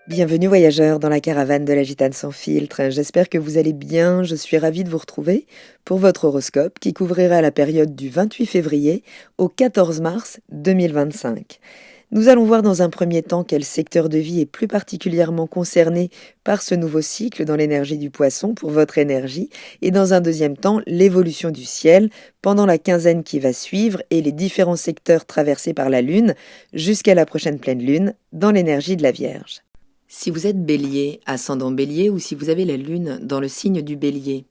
Bienvenue voyageurs dans la caravane de la Gitane sans filtre. J'espère que vous allez bien. Je suis ravie de vous retrouver pour votre horoscope qui couvrira la période du 28 février au 14 mars 2025. Nous allons voir dans un premier temps quel secteur de vie est plus particulièrement concerné par ce nouveau cycle dans l'énergie du poisson pour votre énergie et dans un deuxième temps l'évolution du ciel pendant la quinzaine qui va suivre et les différents secteurs traversés par la Lune jusqu'à la prochaine pleine Lune dans l'énergie de la Vierge. Si vous êtes bélier, ascendant bélier ou si vous avez la lune dans le signe du bélier,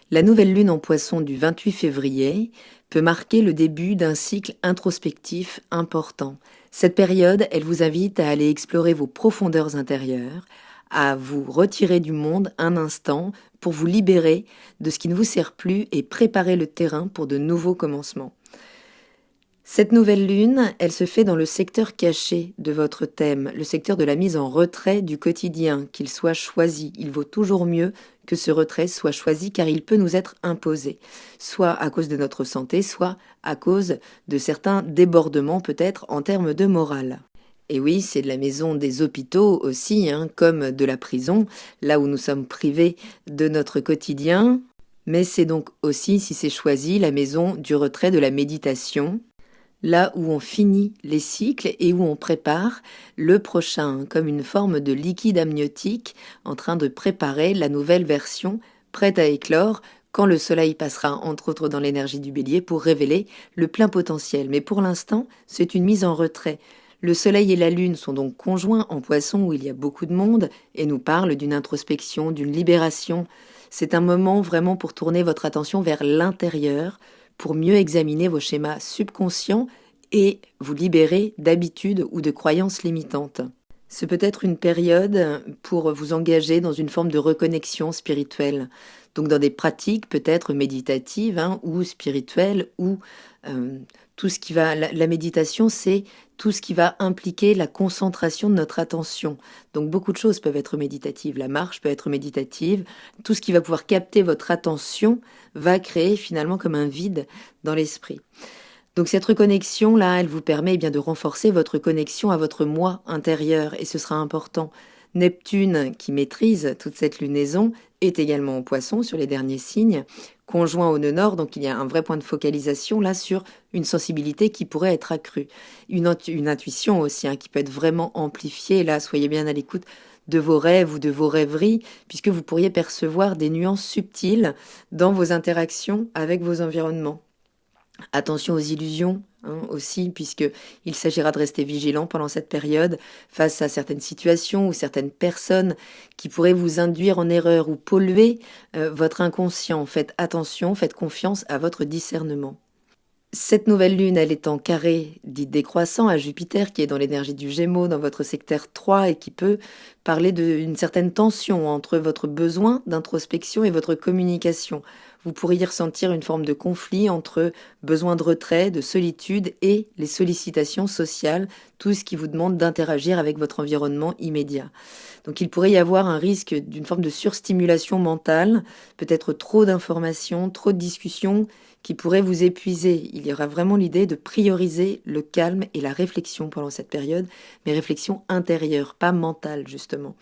la nouvelle lune en poisson du 28 février peut marquer le début d'un cycle introspectif important. Cette période, elle vous invite à aller explorer vos profondeurs intérieures, à vous retirer du monde un instant pour vous libérer de ce qui ne vous sert plus et préparer le terrain pour de nouveaux commencements. Cette nouvelle lune, elle se fait dans le secteur caché de votre thème, le secteur de la mise en retrait du quotidien, qu'il soit choisi. Il vaut toujours mieux que ce retrait soit choisi car il peut nous être imposé, soit à cause de notre santé, soit à cause de certains débordements peut-être en termes de morale. Et oui, c'est de la maison des hôpitaux aussi, comme de la prison, là où nous sommes privés de notre quotidien. Mais c'est donc aussi, si c'est choisi, la maison du retrait de la méditation, là où on finit les cycles et où on prépare le prochain, comme une forme de liquide amniotique en train de préparer la nouvelle version prête à éclore quand le soleil passera entre autres dans l'énergie du bélier pour révéler le plein potentiel. Mais pour l'instant, c'est une mise en retrait. Le soleil et la lune sont donc conjoints en poisson où il y a beaucoup de monde et nous parlent d'une introspection, d'une libération. C'est un moment vraiment pour tourner votre attention vers l'intérieur, pour mieux examiner vos schémas subconscients et vous libérer d'habitudes ou de croyances limitantes. Ce peut être une période pour vous engager dans une forme de reconnexion spirituelle, donc dans des pratiques peut-être méditatives ou spirituelles, ou tout ce qui va... La méditation, c'est tout ce qui va impliquer la concentration de notre attention. Donc beaucoup de choses peuvent être méditatives. La marche peut être méditative. Tout ce qui va pouvoir capter votre attention va créer finalement comme un vide dans l'esprit. Donc cette reconnexion-là, elle vous permet bien de renforcer votre connexion à votre moi intérieur et ce sera important. Neptune, qui maîtrise toute cette lunaison, est également en poisson sur les derniers signes, conjoint au nœud nord, donc il y a un vrai point de focalisation là sur une sensibilité qui pourrait être accrue. Une intuition aussi qui peut être vraiment amplifiée, là soyez bien à l'écoute de vos rêves ou de vos rêveries, puisque vous pourriez percevoir des nuances subtiles dans vos interactions avec vos environnements. Attention aux illusions aussi, puisqu'il s'agira de rester vigilant pendant cette période face à certaines situations ou certaines personnes qui pourraient vous induire en erreur ou polluer votre inconscient. Faites attention, faites confiance à votre discernement. Cette nouvelle lune, elle est en carré dit décroissant à Jupiter qui est dans l'énergie du Gémeaux, dans votre secteur 3 et qui peut parler d'une certaine tension entre votre besoin d'introspection et votre communication. Vous pourriez ressentir une forme de conflit entre besoin de retrait, de solitude et les sollicitations sociales, tout ce qui vous demande d'interagir avec votre environnement immédiat. Donc il pourrait y avoir un risque d'une forme de surstimulation mentale, peut-être trop d'informations, trop de discussions qui pourraient vous épuiser. Il y aura vraiment l'idée de prioriser le calme et la réflexion pendant cette période, mais réflexion intérieure, pas mentale justement.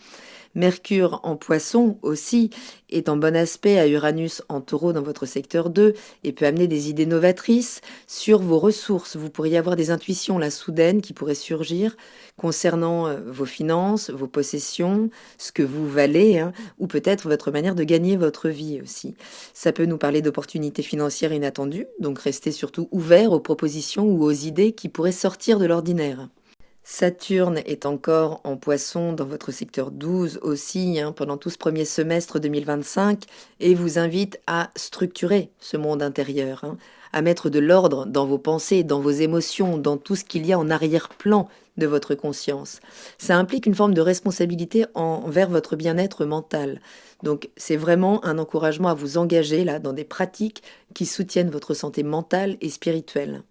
Mercure en poisson aussi est en bon aspect à Uranus en taureau dans votre secteur 2 et peut amener des idées novatrices sur vos ressources. Vous pourriez avoir des intuitions là soudaines qui pourraient surgir concernant vos finances, vos possessions, ce que vous valez ou peut-être votre manière de gagner votre vie aussi. Ça peut nous parler d'opportunités financières inattendues, donc restez surtout ouvert aux propositions ou aux idées qui pourraient sortir de l'ordinaire. Saturne est encore en poisson dans votre secteur 12 aussi pendant tout ce premier semestre 2025 et vous invite à structurer ce monde intérieur, à mettre de l'ordre dans vos pensées, dans vos émotions, dans tout ce qu'il y a en arrière-plan de votre conscience. Ça implique une forme de responsabilité envers votre bien-être mental. Donc c'est vraiment un encouragement à vous engager là dans des pratiques qui soutiennent votre santé mentale et spirituelle.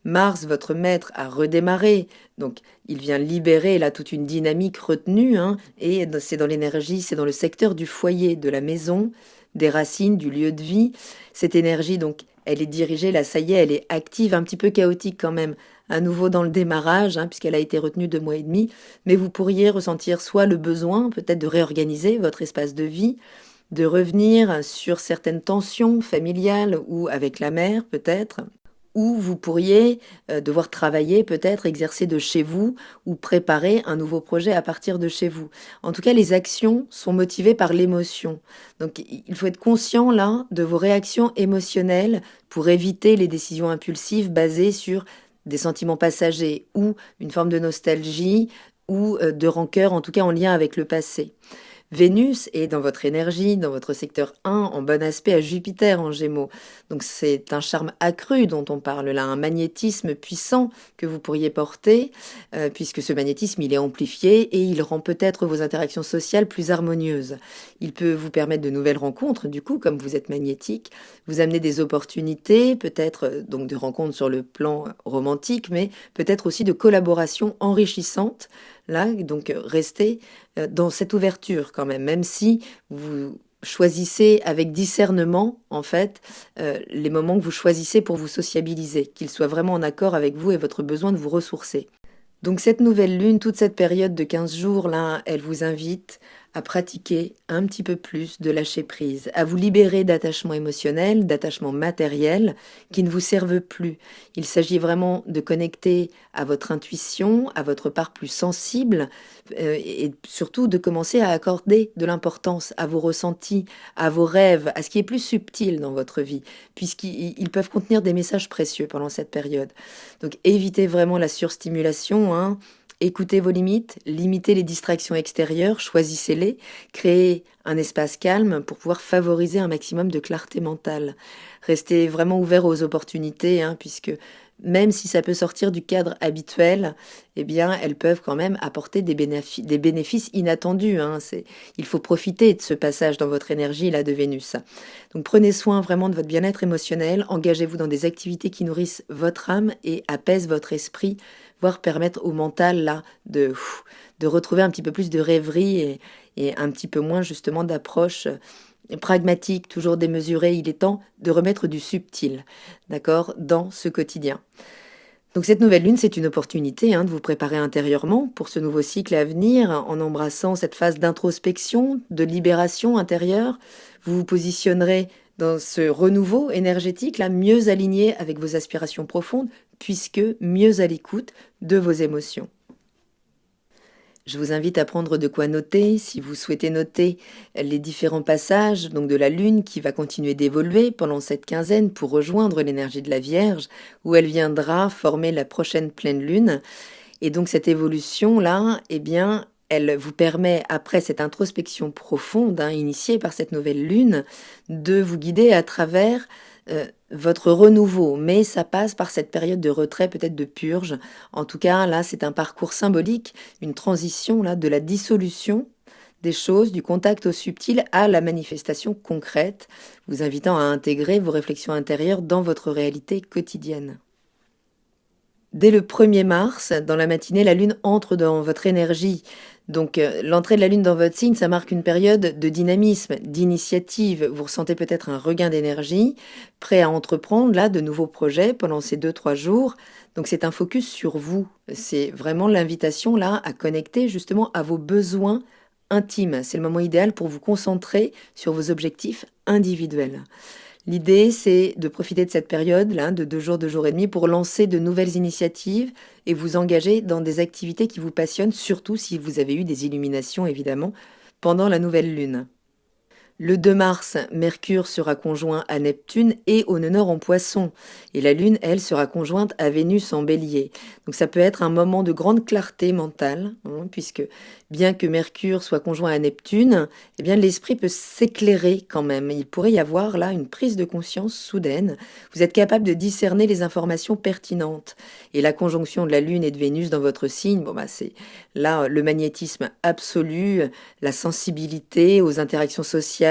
Mars, votre maître, a redémarré, donc il vient libérer là toute une dynamique retenue, et c'est dans l'énergie, c'est dans le secteur du foyer, de la maison, des racines, du lieu de vie. Cette énergie donc elle est dirigée, là ça y est, elle est active, un petit peu chaotique quand même, à nouveau dans le démarrage, hein, puisqu'elle a été retenue 2 mois et demi, mais vous pourriez ressentir soit le besoin peut-être de réorganiser votre espace de vie, de revenir sur certaines tensions familiales ou avec la mère peut-être, ou vous pourriez devoir travailler peut-être, exercer de chez vous ou préparer un nouveau projet à partir de chez vous. En tout cas, les actions sont motivées par l'émotion. Donc il faut être conscient là de vos réactions émotionnelles pour éviter les décisions impulsives basées sur des sentiments passagers ou une forme de nostalgie ou de rancœur, en tout cas en lien avec le passé. Vénus est dans votre énergie, dans votre secteur 1, en bon aspect à Jupiter en Gémeaux. Donc c'est un charme accru dont on parle là, un magnétisme puissant que vous pourriez porter, puisque ce magnétisme il est amplifié et il rend peut-être vos interactions sociales plus harmonieuses. Il peut vous permettre de nouvelles rencontres, du coup, comme vous êtes magnétique, vous amener des opportunités, peut-être donc de rencontres sur le plan romantique, mais peut-être aussi de collaborations enrichissantes. Là, donc restez dans cette ouverture quand même si vous choisissez avec discernement, en fait, les moments que vous choisissez pour vous sociabiliser, qu'ils soient vraiment en accord avec vous et votre besoin de vous ressourcer. Donc cette nouvelle lune, toute cette période de 15 jours, là, elle vous invite à pratiquer un petit peu plus de lâcher prise, à vous libérer d'attachements émotionnels, d'attachements matériels qui ne vous servent plus. Il s'agit vraiment de connecter à votre intuition, à votre part plus sensible et surtout de commencer à accorder de l'importance à vos ressentis, à vos rêves, à ce qui est plus subtil dans votre vie, puisqu'ils peuvent contenir des messages précieux pendant cette période. Donc évitez vraiment la surstimulation, hein. Écoutez vos limites, limitez les distractions extérieures, choisissez-les, créez un espace calme pour pouvoir favoriser un maximum de clarté mentale. Restez vraiment ouvert aux opportunités, hein, puisque même si ça peut sortir du cadre habituel, eh bien, elles peuvent quand même apporter des bénéfices inattendus, hein. Il faut profiter de ce passage dans votre énergie là de Vénus. Donc prenez soin vraiment de votre bien-être émotionnel, engagez-vous dans des activités qui nourrissent votre âme et apaisent votre esprit, voire permettre au mental là de retrouver un petit peu plus de rêverie et un petit peu moins justement d'approche pragmatique, toujours démesurée. Il est temps de remettre du subtil, d'accord, dans ce quotidien. Donc cette nouvelle lune, c'est une opportunité, hein, de vous préparer intérieurement pour ce nouveau cycle à venir, en embrassant cette phase d'introspection, de libération intérieure. Vous vous positionnerez dans ce renouveau énergétique, là, mieux aligné avec vos aspirations profondes, puisque mieux à l'écoute de vos émotions. Je vous invite à prendre de quoi noter, si vous souhaitez noter les différents passages donc de la Lune qui va continuer d'évoluer pendant cette quinzaine pour rejoindre l'énergie de la Vierge, où elle viendra former la prochaine pleine Lune. Et donc cette évolution-là, eh bien, elle vous permet, après cette introspection profonde, hein, initiée par cette nouvelle Lune, de vous guider à travers votre renouveau, mais ça passe par cette période de retrait, peut-être de purge. En tout cas, là, c'est un parcours symbolique, une transition là de la dissolution des choses, du contact au subtil à la manifestation concrète, vous invitant à intégrer vos réflexions intérieures dans votre réalité quotidienne. Dès le 1er mars, dans la matinée, la Lune entre dans votre énergie. Donc l'entrée de la Lune dans votre signe, ça marque une période de dynamisme, d'initiative. Vous ressentez peut-être un regain d'énergie, prêt à entreprendre là de nouveaux projets pendant ces 2-3 jours. Donc c'est un focus sur vous. C'est vraiment l'invitation là à connecter justement à vos besoins intimes. C'est le moment idéal pour vous concentrer sur vos objectifs individuels. L'idée, c'est de profiter de cette période-là, de 2 jours et demi, pour lancer de nouvelles initiatives et vous engager dans des activités qui vous passionnent, surtout si vous avez eu des illuminations, évidemment, pendant la nouvelle lune. Le 2 mars, Mercure sera conjoint à Neptune et au nœud nord en Poisson. Et la Lune, elle, sera conjointe à Vénus en Bélier. Donc ça peut être un moment de grande clarté mentale, hein, puisque bien que Mercure soit conjoint à Neptune, eh bien l'esprit peut s'éclairer quand même. Il pourrait y avoir là une prise de conscience soudaine. Vous êtes capable de discerner les informations pertinentes. Et la conjonction de la Lune et de Vénus dans votre signe, c'est là le magnétisme absolu, la sensibilité aux interactions sociales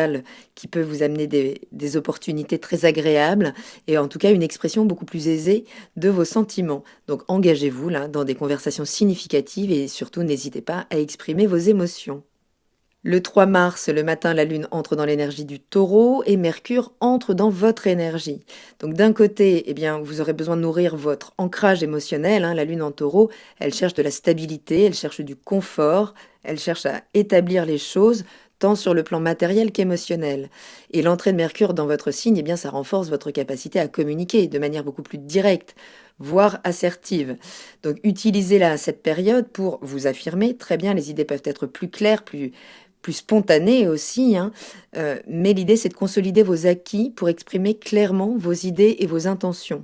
qui peut vous amener des opportunités très agréables et en tout cas une expression beaucoup plus aisée de vos sentiments. Donc engagez-vous là dans des conversations significatives et surtout n'hésitez pas à exprimer vos émotions. Le 3 mars, le matin, la Lune entre dans l'énergie du Taureau et Mercure entre dans votre énergie. Donc d'un côté, eh bien, vous aurez besoin de nourrir votre ancrage émotionnel, hein. La Lune en Taureau, elle cherche de la stabilité, elle cherche du confort, elle cherche à établir les choses tant sur le plan matériel qu'émotionnel. Et l'entrée de Mercure dans votre signe, eh bien, ça renforce votre capacité à communiquer de manière beaucoup plus directe, voire assertive. Donc utilisez-la cette période pour vous affirmer. Très bien, les idées peuvent être plus claires, plus spontané aussi, hein. Mais l'idée, c'est de consolider vos acquis pour exprimer clairement vos idées et vos intentions.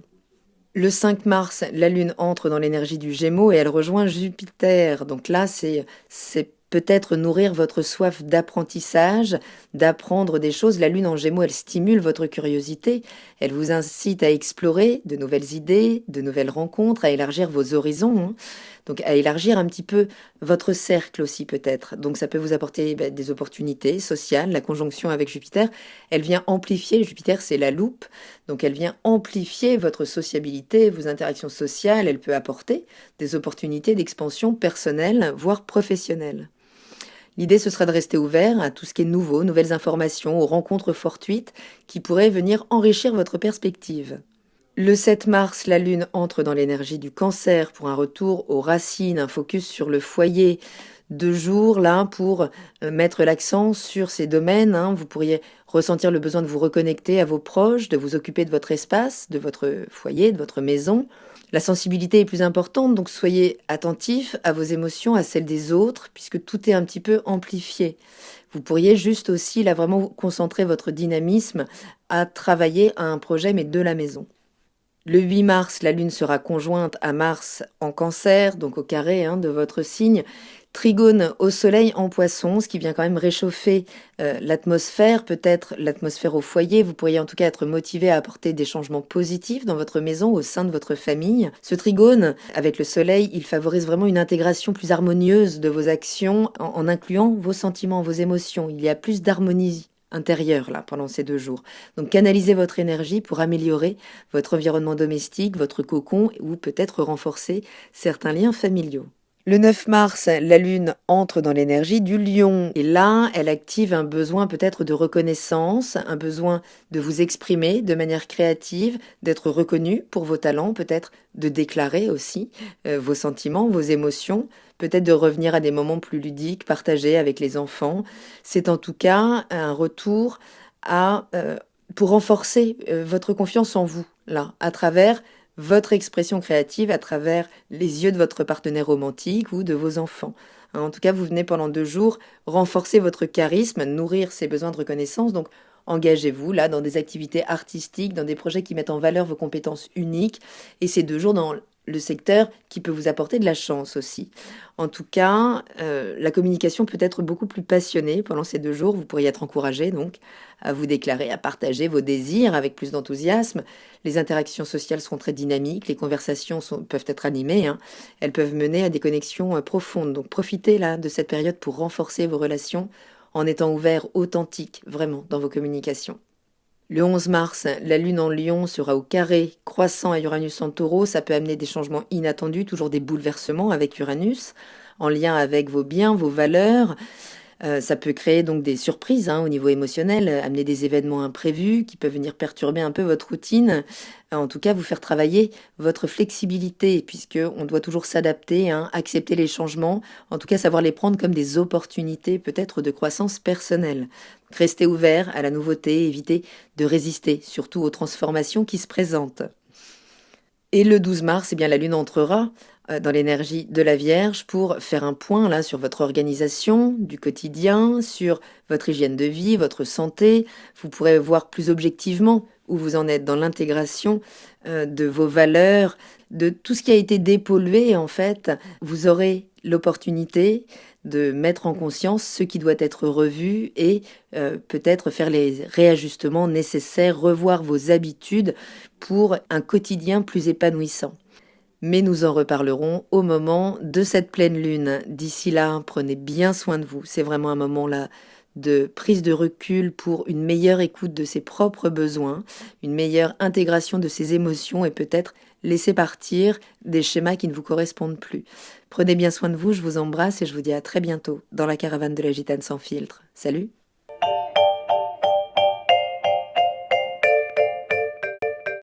Le 5 mars, la Lune entre dans l'énergie du Gémeaux et elle rejoint Jupiter. Donc là, c'est peut-être nourrir votre soif d'apprentissage, d'apprendre des choses. La Lune en Gémeaux, elle stimule votre curiosité, elle vous incite à explorer de nouvelles idées, de nouvelles rencontres, à élargir vos horizons, hein. Donc à élargir un petit peu votre cercle aussi peut-être. Donc ça peut vous apporter des opportunités sociales. La conjonction avec Jupiter, elle vient amplifier. Jupiter, c'est la loupe. Donc elle vient amplifier votre sociabilité, vos interactions sociales. Elle peut apporter des opportunités d'expansion personnelle, voire professionnelle. L'idée, ce sera de rester ouvert à tout ce qui est nouveau, nouvelles informations, aux rencontres fortuites qui pourraient venir enrichir votre perspective. Le 7 mars, la Lune entre dans l'énergie du Cancer pour un retour aux racines, un focus sur le foyer. 2 jours là pour mettre l'accent sur ces domaines, hein. Vous pourriez ressentir le besoin de vous reconnecter à vos proches, de vous occuper de votre espace, de votre foyer, de votre maison. La sensibilité est plus importante, donc soyez attentifs à vos émotions, à celles des autres, puisque tout est un petit peu amplifié. Vous pourriez juste aussi là vraiment concentrer votre dynamisme à travailler à un projet, mais de la maison. Le 8 mars, la Lune sera conjointe à Mars en Cancer, donc au carré, hein, de votre signe. Trigone au Soleil en Poisson, ce qui vient quand même réchauffer l'atmosphère, peut-être l'atmosphère au foyer. Vous pourriez en tout cas être motivé à apporter des changements positifs dans votre maison, au sein de votre famille. Ce trigone, avec le Soleil, il favorise vraiment une intégration plus harmonieuse de vos actions en incluant vos sentiments, vos émotions. Il y a plus d'harmonie intérieure là pendant ces 2 jours. Donc canalisez votre énergie pour améliorer votre environnement domestique, votre cocon ou peut-être renforcer certains liens familiaux. Le 9 mars, la Lune entre dans l'énergie du Lion. Et là, elle active un besoin peut-être de reconnaissance, un besoin de vous exprimer de manière créative, d'être reconnu pour vos talents, peut-être de déclarer aussi vos sentiments, vos émotions, peut-être de revenir à des moments plus ludiques, partagés avec les enfants. C'est en tout cas un retour pour renforcer votre confiance en vous, là, à travers votre expression créative à travers les yeux de votre partenaire romantique ou de vos enfants. En tout cas, vous venez pendant 2 jours renforcer votre charisme, nourrir ses besoins de reconnaissance. Donc, engagez-vous là dans des activités artistiques, dans des projets qui mettent en valeur vos compétences uniques. Et ces 2 jours dans le secteur qui peut vous apporter de la chance aussi. En tout cas, la communication peut être beaucoup plus passionnée pendant ces 2 jours. Vous pourriez être encouragé donc à vous déclarer, à partager vos désirs avec plus d'enthousiasme. Les interactions sociales seront très dynamiques, les conversations peuvent être animées, hein. Elles peuvent mener à des connexions profondes. Donc profitez là de cette période pour renforcer vos relations en étant ouvert, authentique, vraiment, dans vos communications. Le 11 mars, la Lune en Lion sera au carré croissant à Uranus en Taureau. Ça peut amener des changements inattendus, toujours des bouleversements avec Uranus, en lien avec vos biens, vos valeurs. Ça peut créer donc des surprises, hein, au niveau émotionnel, amener des événements imprévus qui peuvent venir perturber un peu votre routine. En tout cas, vous faire travailler votre flexibilité, puisque on doit toujours s'adapter, hein, accepter les changements, en tout cas savoir les prendre comme des opportunités peut-être de croissance personnelle. Restez ouvert à la nouveauté, évitez de résister, surtout aux transformations qui se présentent. Et le 12 mars, eh bien, la Lune entrera dans l'énergie de la Vierge pour faire un point là sur votre organisation du quotidien, sur votre hygiène de vie, votre santé. Vous pourrez voir plus objectivement où vous en êtes dans l'intégration de vos valeurs, de tout ce qui a été dépollué en fait. Vous aurez l'opportunité de mettre en conscience ce qui doit être revu et peut-être faire les réajustements nécessaires, revoir vos habitudes pour un quotidien plus épanouissant. Mais nous en reparlerons au moment de cette pleine lune. D'ici là, prenez bien soin de vous. C'est vraiment un moment là de prise de recul pour une meilleure écoute de ses propres besoins, une meilleure intégration de ses émotions et peut-être laisser partir des schémas qui ne vous correspondent plus. Prenez bien soin de vous, je vous embrasse et je vous dis à très bientôt dans la caravane de la gitane sans filtre. Salut!